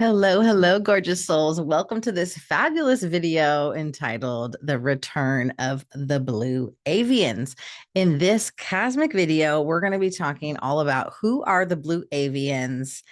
Hello, hello, gorgeous souls. Welcome to this fabulous video entitled The Return of the Blue Avians. In this cosmic video, we're going to be talking all about who are the Blue Avians,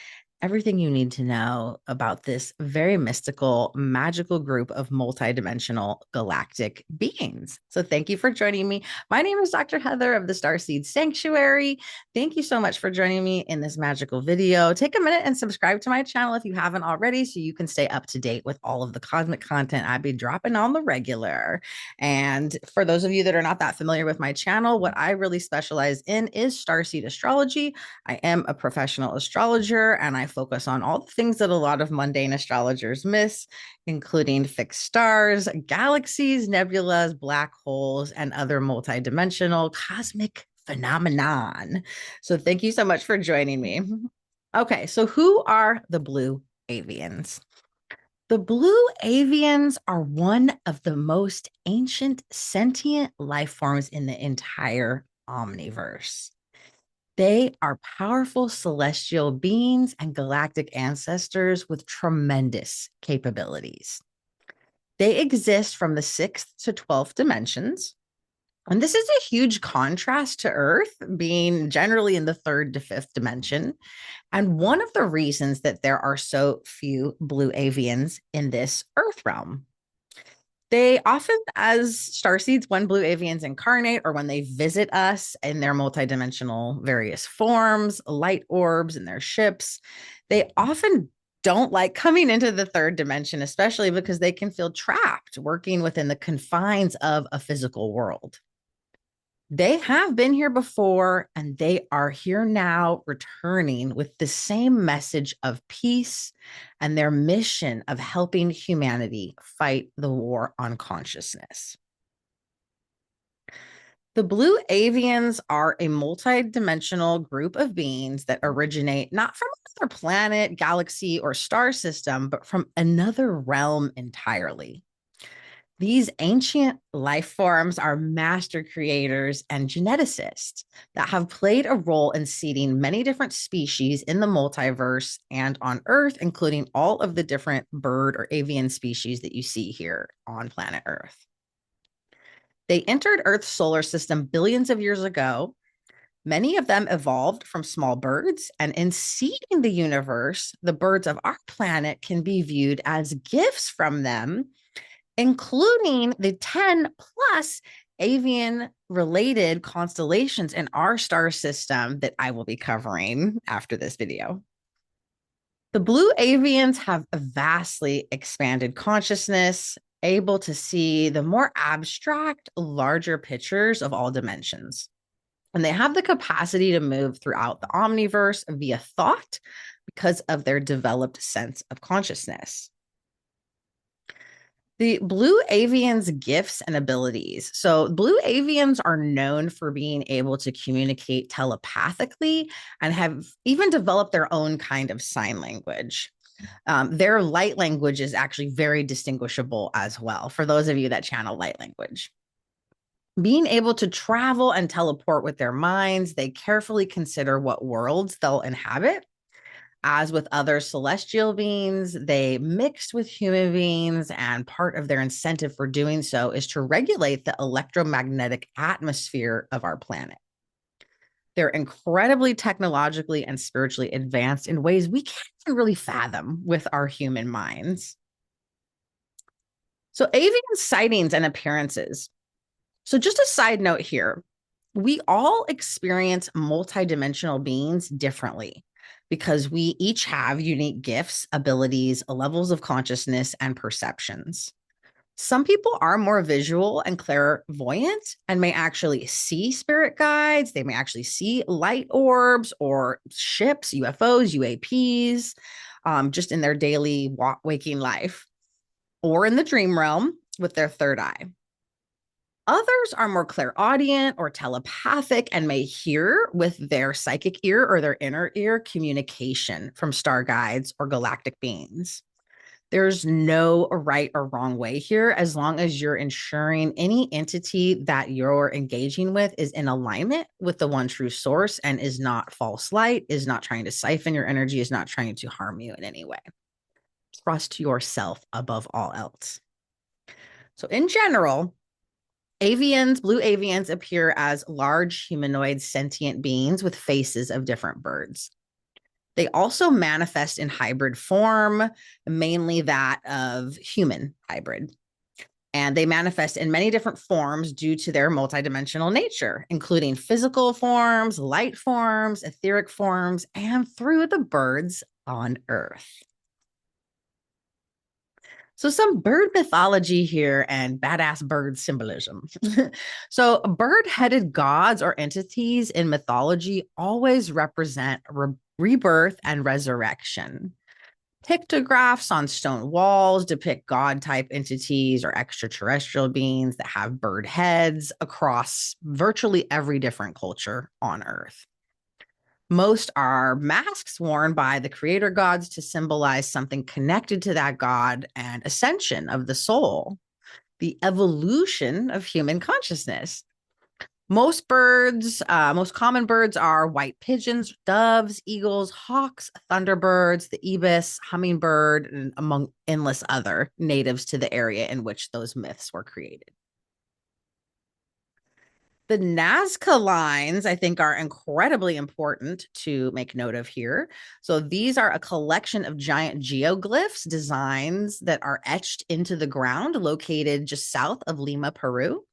everything you need to know about this very mystical, magical group of multidimensional galactic beings. So, thank you for joining me. My name is Dr. Heather of the Starseed Sanctuary. Thank you so much for joining me in this magical video. Take a minute and subscribe to my channel if you haven't already so you can stay up to date with all of the cosmic content I'd be dropping on the regular. And for those of you that are not that familiar with my channel, what I really specialize in is starseed astrology. I am a professional astrologer and I focus on all the things that a lot of mundane astrologers miss, including fixed stars, galaxies, nebulas, black holes, and other multidimensional cosmic phenomenon. So thank you so much for joining me. Okay, so who are the Blue Avians? The Blue Avians are one of the most ancient sentient life forms in the entire omniverse. They are powerful celestial beings and galactic ancestors with tremendous capabilities. They exist from the 6th to 12th dimensions. And this is a huge contrast to Earth being generally in the 3rd to 5th dimension. And one of the reasons that there are so few Blue Avians in this Earth realm. They often, as starseeds, when Blue Avians incarnate or when they visit us in their multidimensional various forms, light orbs in their ships, they often don't like coming into the 3rd dimension, especially because they can feel trapped working within the confines of a physical world. They have been here before and they are here now, returning with the same message of peace and their mission of helping humanity fight the war on consciousness. The Blue Avians are a multidimensional group of beings that originate not from another planet, galaxy, or star system, but from another realm entirely. These ancient life forms are master creators and geneticists that have played a role in seeding many different species in the multiverse and on Earth, including all of the different bird or avian species that you see here on planet Earth. They entered Earth's solar system billions of years ago. Many of them evolved from small birds, and in seeding the universe, the birds of our planet can be viewed as gifts from them, including the 10 plus avian related constellations in our star system that I will be covering after this video. The Blue Avians have a vastly expanded consciousness, able to see the more abstract, larger pictures of all dimensions. And they have the capacity to move throughout the omniverse via thought because of their developed sense of consciousness. The Blue Avians' gifts and abilities. So, Blue Avians are known for being able to communicate telepathically and have even developed their own kind of sign language. Their light language is actually very distinguishable as well, for those of you that channel light language. Being able to travel and teleport with their minds, they carefully consider what worlds they'll inhabit. As with other celestial beings, they mixed with human beings, and part of their incentive for doing so is to regulate the electromagnetic atmosphere of our planet. They're incredibly technologically and spiritually advanced in ways we can't really fathom with our human minds. So, avian sightings and appearances. So, just a side note here, we all experience multidimensional beings differently because we each have unique gifts, abilities, levels of consciousness, and perceptions. Some people are more visual and clairvoyant and may actually see spirit guides. They may actually see light orbs or ships, UFOs, UAPs, just in their daily waking life or in the dream realm with their third eye. Others are more clairaudient or telepathic and may hear with their psychic ear or their inner ear communication from star guides or galactic beings. There's no right or wrong way here as long as you're ensuring any entity that you're engaging with is in alignment with the one true source and is not false light, is not trying to siphon your energy, is not trying to harm you in any way. Trust yourself above all else. So in general, avians, blue avians, appear as large humanoid sentient beings with faces of different birds. They also manifest in hybrid form, mainly that of human hybrid. And they manifest in many different forms due to their multidimensional nature, including physical forms, light forms, etheric forms, and through the birds on Earth. So some bird mythology here and badass bird symbolism. So bird-headed gods or entities in mythology always represent rebirth and resurrection. Pictographs on stone walls depict god-type entities or extraterrestrial beings that have bird heads across virtually every different culture on Earth. Most are masks worn by the creator gods to symbolize something connected to that god and ascension of the soul, the evolution of human consciousness. Most birds, most common birds are white pigeons, doves, eagles, hawks, thunderbirds, the ibis, hummingbird, and among endless other natives to the area in which those myths were created. The Nazca lines, I think, are incredibly important to make note of here. So these are a collection of giant geoglyphs designs that are etched into the ground located just south of Lima, Peru.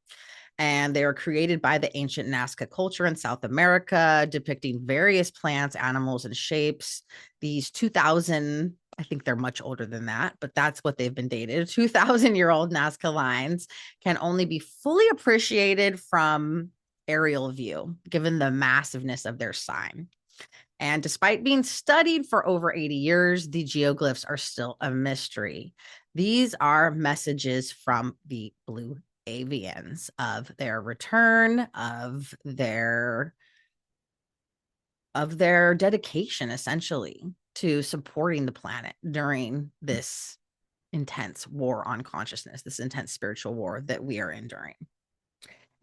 And they were created by the ancient Nazca culture in South America, depicting various plants, animals, and shapes. These 2,000, I think they're much older than that, but that's what they've been dated. 2,000-year-old Nazca lines can only be fully appreciated from aerial view, given the massiveness of their sign. And despite being studied for over 80 years, the geoglyphs are still a mystery. These are messages from the Blue Avians of their return, of their dedication, essentially, to supporting the planet during this intense war on consciousness, this intense spiritual war that we are enduring.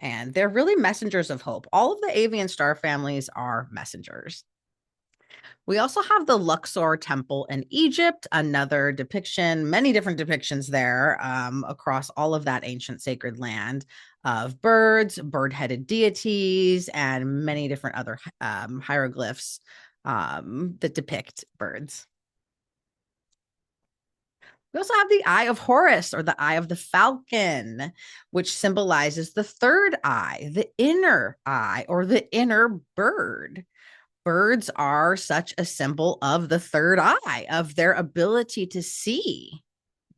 And they're really messengers of hope. All of the avian star families are messengers. We also have the Luxor Temple in Egypt, another depiction, many different depictions there across all of that ancient sacred land of birds, bird-headed deities, and many different other hieroglyphs that depict birds. We also have the Eye of Horus, or the Eye of the Falcon, which symbolizes the third eye, the inner eye, or the inner bird. Birds are such a symbol of the third eye, of their ability to see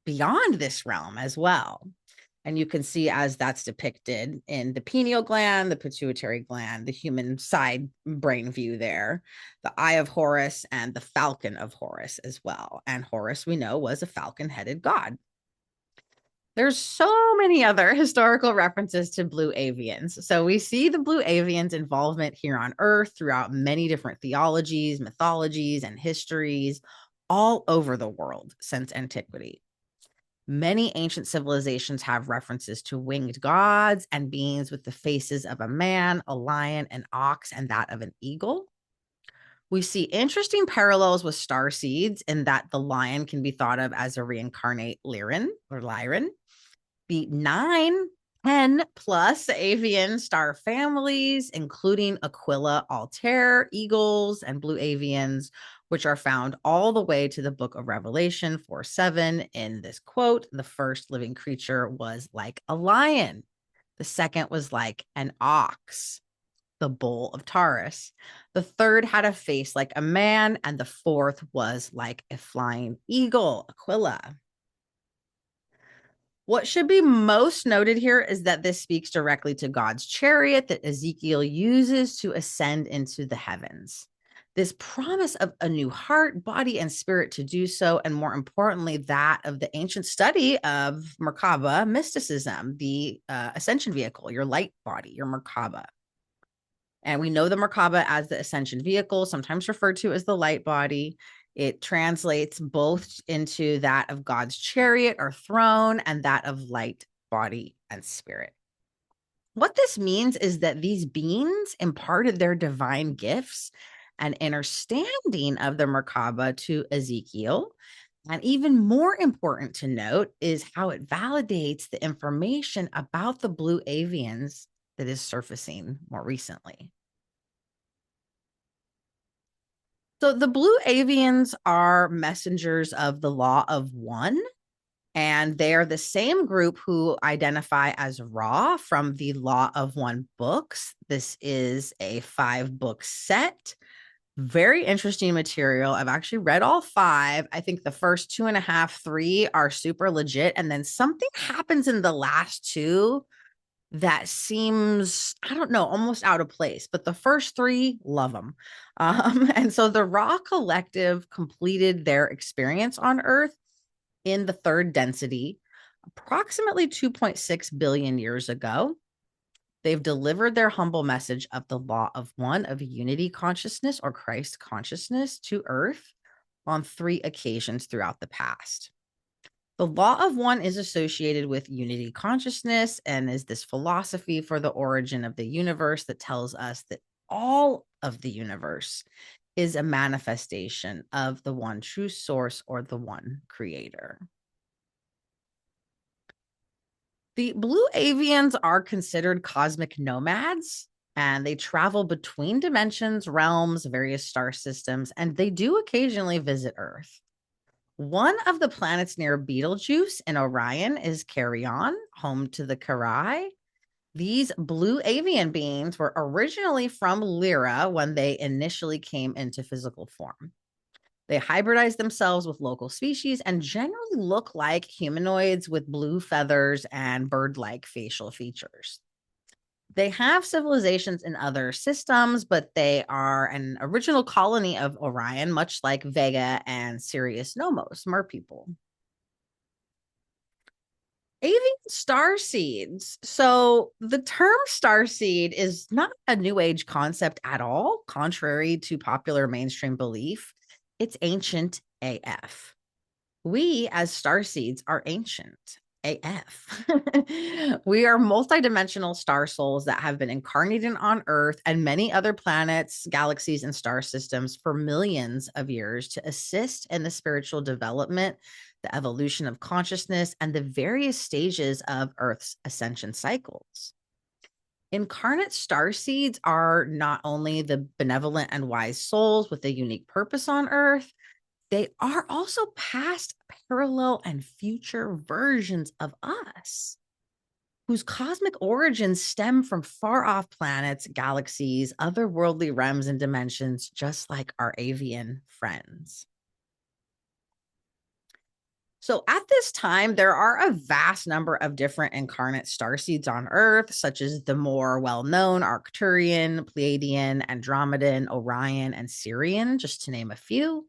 beyond this realm as well. And you can see as that's depicted in the pineal gland, the pituitary gland, the human side brain view there, the Eye of Horus and the Falcon of Horus as well. And Horus, we know, was a falcon-headed god. There's so many other historical references to blue avians. So we see the blue avians' involvement here on Earth throughout many different theologies, mythologies, and histories all over the world since antiquity. Many ancient civilizations have references to winged gods and beings with the faces of a man, a lion, an ox, and that of an eagle. We see interesting parallels with starseeds in that the lion can be thought of as a reincarnate lyran or lyran. The 9, 10 plus avian star families, including Aquila, Altair, eagles, and blue avians, which are found all the way to the book of Revelation 4:7. In this quote, the first living creature was like a lion. The second was like an ox, the bull of Taurus. The third had a face like a man, and the fourth was like a flying eagle, Aquila. What should be most noted here is that this speaks directly to God's chariot that Ezekiel uses to ascend into the heavens. This promise of a new heart, body, and spirit to do so, and more importantly, that of the ancient study of Merkaba mysticism, the ascension vehicle, your light body, your Merkaba. And we know the Merkaba as the ascension vehicle, sometimes referred to as the light body. It translates both into that of God's chariot or throne and that of light, body, and spirit. What this means is that these beings imparted their divine gifts and understanding of the Merkaba to Ezekiel, And even more important to note is how it validates the information about the blue avians that is surfacing more recently. So the blue avians are messengers of the law of one, and they are the same group who identify as Ra from the Law of One books. This is a 5-book set. Very interesting material. I've actually read all 5. I think the first 2.5, 3 are super legit. And then something happens in the last 2 that seems, I don't know, almost out of place. But the first 3, love them. And so the Ra Collective completed their experience on Earth in the 3rd density, approximately 2.6 billion years ago. They've delivered their humble message of the law of one, of unity consciousness or Christ consciousness to Earth on 3 occasions throughout the past. The law of one is associated with unity consciousness and is this philosophy for the origin of the universe that tells us that all of the universe is a manifestation of the one true source or the one creator. The blue avians are considered cosmic nomads, and they travel between dimensions, realms, various star systems, and they do occasionally visit Earth. One of the planets near Betelgeuse in Orion is Carrion, home to the Carai. These blue avian beings were originally from Lyra when they initially came into physical form. They hybridize themselves with local species and generally look like humanoids with blue feathers and bird-like facial features. They have civilizations in other systems, but they are an original colony of Orion, much like Vega and Sirius Nomos, merpeople. Avian star seeds. So the term star seed is not a new age concept at all, contrary to popular mainstream belief. It's ancient AF. We, as starseeds, are ancient AF. We are multidimensional star souls that have been incarnated on Earth and many other planets, galaxies, and star systems for millions of years to assist in the spiritual development, the evolution of consciousness, and the various stages of Earth's ascension cycles. Incarnate starseeds are not only the benevolent and wise souls with a unique purpose on Earth, they are also past, parallel, and future versions of us, whose cosmic origins stem from far off planets, galaxies, otherworldly realms and dimensions, just like our avian friends. So at this time, there are a vast number of different incarnate starseeds on Earth, such as the more well-known Arcturian, Pleiadian, Andromedan, Orion, and Sirian, just to name a few.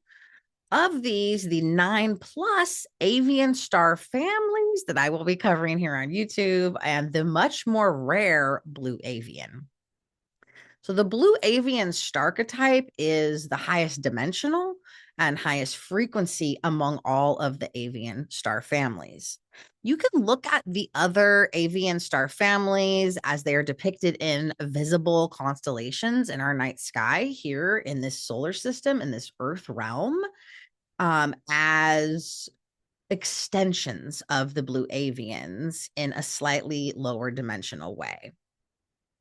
Of these, the 9+ avian star families that I will be covering here on YouTube, and the much more rare blue avian. So the blue avian starchetype is the highest dimensional and highest frequency among all of the avian star families. You can look at the other avian star families as they are depicted in visible constellations in our night sky here in this solar system, in this Earth realm, as extensions of the blue avians in a slightly lower dimensional way.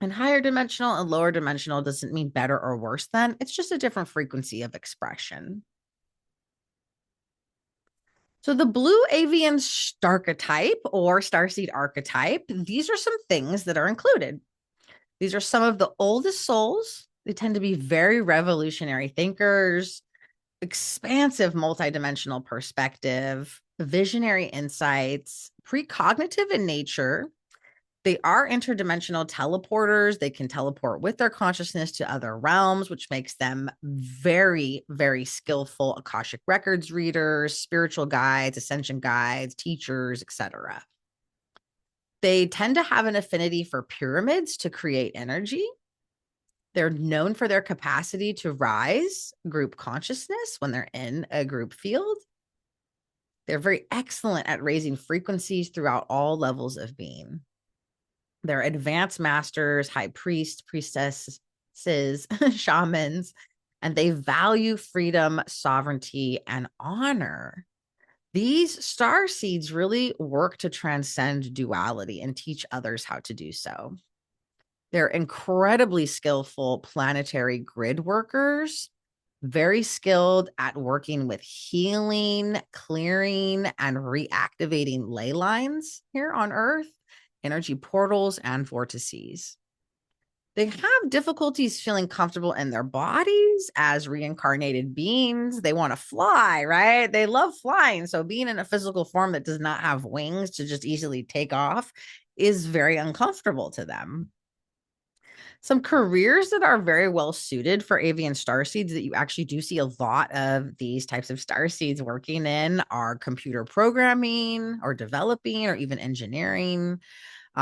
And higher dimensional and lower dimensional doesn't mean better or worse than, it's just a different frequency of expression. So the blue avian starchetype or starseed archetype, these are some things that are included. These are some of the oldest souls. They tend to be very revolutionary thinkers, expansive multidimensional perspective, visionary insights, precognitive in nature. They are interdimensional teleporters. They can teleport with their consciousness to other realms, which makes them very, very skillful Akashic records readers, spiritual guides, ascension guides, teachers, etc. They tend to have an affinity for pyramids to create energy. They're known for their capacity to rise group consciousness when they're in a group field. They're very excellent at raising frequencies throughout all levels of being. They're advanced masters, high priests, priestesses, shamans, and they value freedom, sovereignty, and honor. These star seeds really work to transcend duality and teach others how to do so. They're incredibly skillful planetary grid workers, very skilled at working with healing, clearing, and reactivating ley lines here on Earth, energy portals, and vortices. They have difficulties feeling comfortable in their bodies as reincarnated beings. They want to fly, right? They love flying. So being in a physical form that does not have wings to just easily take off is very uncomfortable to them. Some careers that are very well suited for avian starseeds that you actually do see a lot of these types of starseeds working in are computer programming or developing or even engineering,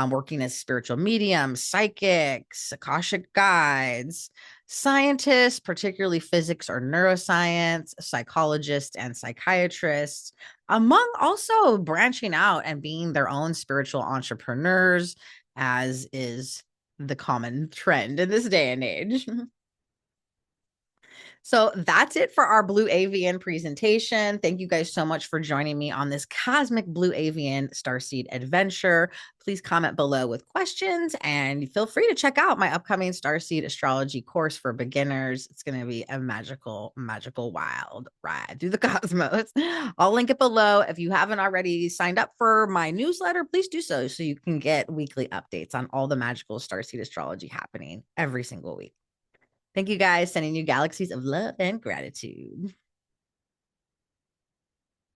working as spiritual mediums, psychics, Akashic guides, scientists, particularly physics or neuroscience, psychologists and psychiatrists, among also branching out and being their own spiritual entrepreneurs, as is the common trend in this day and age. So that's it for our Blue Avian presentation. Thank you guys so much for joining me on this cosmic Blue Avian starseed adventure. Please comment below with questions and feel free to check out my upcoming starseed astrology course for beginners. It's going to be a magical, magical, wild ride through the cosmos. I'll link it below. If you haven't already signed up for my newsletter, please do so you can get weekly updates on all the magical starseed astrology happening every single week. Thank you guys. Sending you galaxies of love and gratitude.